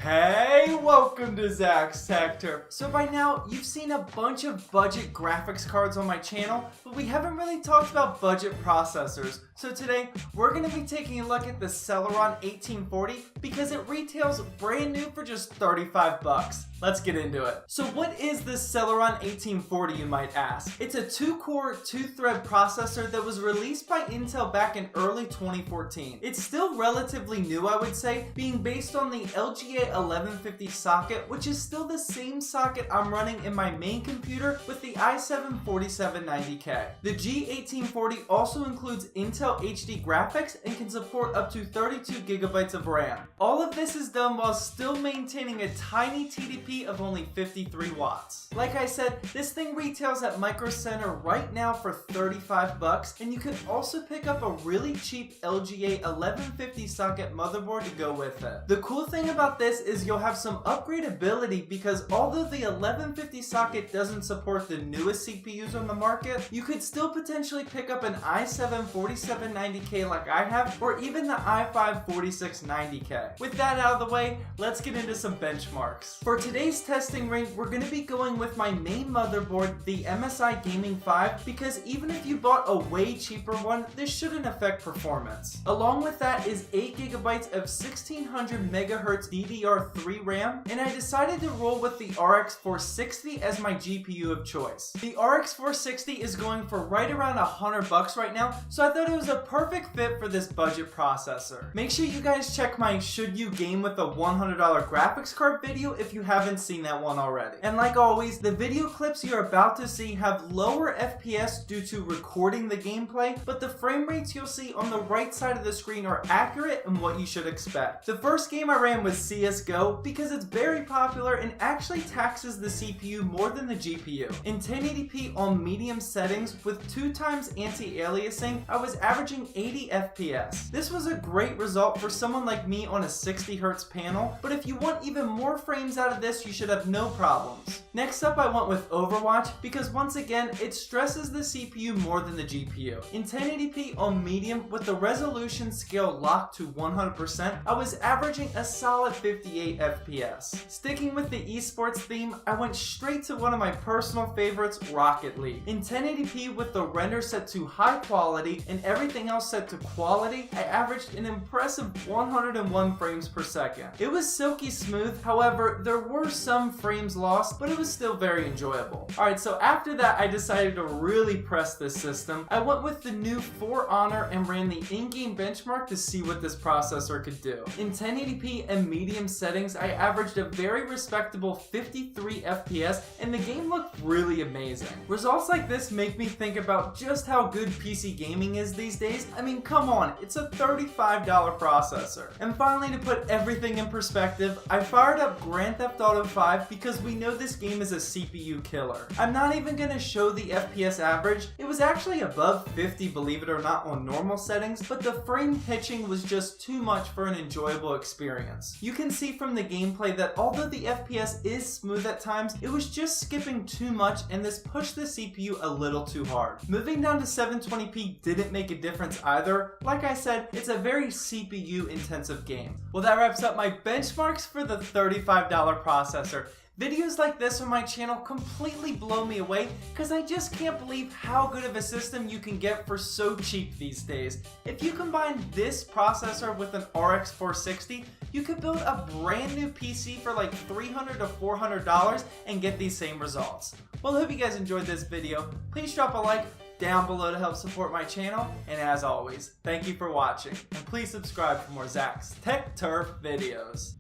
Hey, welcome to Zach's Tech Turf. So by now, you've seen a bunch of budget graphics cards on my channel, but we haven't really talked about budget processors. So today, we're going to be taking a look at the Celeron 1840 because it retails brand new for just 35 bucks. Let's get into it. So what is this Celeron 1840, you might ask? It's a 2-core, 2-thread processor that was released by Intel back in early 2014. It's still relatively new, I would say, being based on the LGA 1150 socket, which is still the same socket I'm running in my main computer with the i7-4790K. The G1840 also includes Intel HD graphics and can support up to 32 gigabytes of RAM. All of this is done while still maintaining a tiny TDP of only 53 watts. Like I said, this thing retails at Micro Center right now for 35 bucks, and you can also pick up a really cheap LGA 1150 socket motherboard to go with it. The cool thing about this is you'll have some upgradability because although the 1150 socket doesn't support the newest CPUs on the market, you could still potentially pick up an i7-4790K like I have, or even the i5-4690K. With that out of the way, let's get into some benchmarks. For today's testing ring, we're going to be going with my main motherboard, the MSI Gaming 5, because even if you bought a way cheaper one, this shouldn't affect performance. Along with that is 8 gigabytes of 1600 megahertz DDR3 RAM, and I decided to roll with the RX 460 as my GPU of choice. The RX 460 is going for right around 100 bucks right now, so I thought it was a perfect fit for this budget processor. Make sure you guys check my Should You Game with a $100 graphics card video if you haven't seen that one already. And like always, the video clips you're about to see have lower FPS due to recording the gameplay, but the frame rates you'll see on the right side of the screen are accurate and what you should expect. The first game I ran was CSGO because it's very popular and actually taxes the CPU more than the GPU. In 1080p on medium settings with 2 times anti-aliasing, I was averaging 80 FPS. This was a great result for someone like me on a 60Hz panel, but if you want even more frames out of this, you should have no problems. Next up, I went with Overwatch because once again, it stresses the CPU more than the GPU. In 1080p on medium with the resolution scale locked to 100%, I was averaging a solid 58 FPS. Sticking with the esports theme, I went straight to one of my personal favorites, Rocket League. In 1080p with the render set to high quality and everything else set to quality, I averaged an impressive 101 frames per second. It was silky smooth, however, there were some frames lost, but it was still very enjoyable. Alright, so after that, I decided to really press this system. I went with the new For Honor and ran the in-game benchmark to see what this processor could do. In 1080p and medium settings, I averaged a very respectable 53 FPS, and the game looked really amazing. Results like this make me think about just how good PC gaming is these days. I mean, come on, it's a $35 processor. And finally, to put everything in perspective, I fired up Grand Theft Auto 5 because we know this game is a CPU killer. I'm not even going to show the FPS average. It was actually above 50, believe it or not, on normal settings, but the frame pitching was just too much for an enjoyable experience. You can see from the gameplay that although the FPS is smooth at times, it was just skipping too much and this pushed the CPU a little too hard. Moving down to 720p didn't make a difference either. Like I said, it's a very CPU intensive game. Well, that wraps up my benchmarks for the $35 processor. Videos like this on my channel completely blow me away because I just can't believe how good of a system you can get for so cheap these days. If you combine this processor with an RX 460, you could build a brand new PC for like $300 to $400 and get these same results. Well, I hope you guys enjoyed this video. Please drop a like down below to help support my channel, and as always, thank you for watching, and please subscribe for more Zach's Tech Turf videos.